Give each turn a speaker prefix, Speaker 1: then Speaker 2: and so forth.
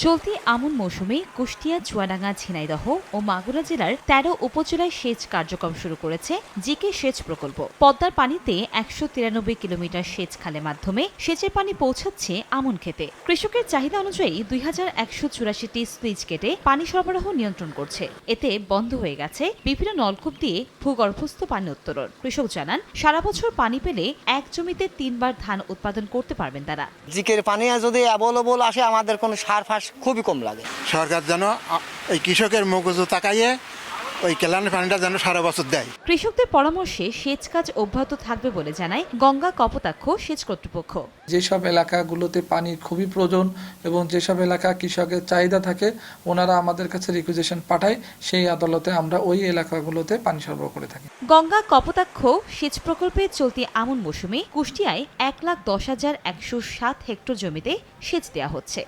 Speaker 1: চলতি আমন মৌসুমে কুষ্টিয়া, চুয়াডাঙ্গা, ঝিনাইদহ ও মাগুরা জেলার ১৩ উপজেলায় সেচ কার্যক্রম শুরু করেছে জিকে সেচ প্রকল্প। পদ্মার পানিতে ১৯৩ কিলোমিটার সেচ খালের মাধ্যমে সেচের পানি পৌঁছাচ্ছে আমন খেতে। কৃষকের চাহিদা অনুযায়ী ২১৮৪টি সুইচ কেটে পানি সরবরাহ নিয়ন্ত্রণ করছে। এতে বন্ধ হয়ে গেছে বিভিন্ন নলকূপ দিয়ে ভূগর্ভস্থ পানি উত্তোলন। কৃষক জানান, সারা বছর পানি পেলে এক জমিতে ৩ বার ধান উৎপাদন করতে পারবেন তারা।
Speaker 2: জিকের পানি যদি অ্যাভেলেবল আসে, আমাদের কোনো সার ফাঁস খুবই কম লাগে।
Speaker 3: সরকার যেন এই কৃষকের মগজু তাকাইয়ে ওই কেলানের পানিটা যেন সারা বছর দেয়।
Speaker 1: কৃষকদের পরামর্শে সেচ কাজ অব্যাহত থাকবে বলে জানায় গঙ্গা কপোতাক্ষ সেচ কর্তৃপক্ষ।
Speaker 4: যেসব এলাকাগুলোতে পানির খুবই প্রয়োজন এবং যেসব এলাকা কৃষকের চাহিদা থাকে, ওনারা আমাদের কাছে রিকুইজিশন পাঠায়, সেই আদালতে আমরা ওই এলাকাগুলোতে পানি সরবরাহ করে থাকি।
Speaker 1: গঙ্গা কপোতাক্ষ সেচ প্রকল্পে চলতি আমন মৌসুমে কুষ্টিয়ায় ১,১০,১০৭ হেক্টর জমিতে সেচ দেওয়া হচ্ছে।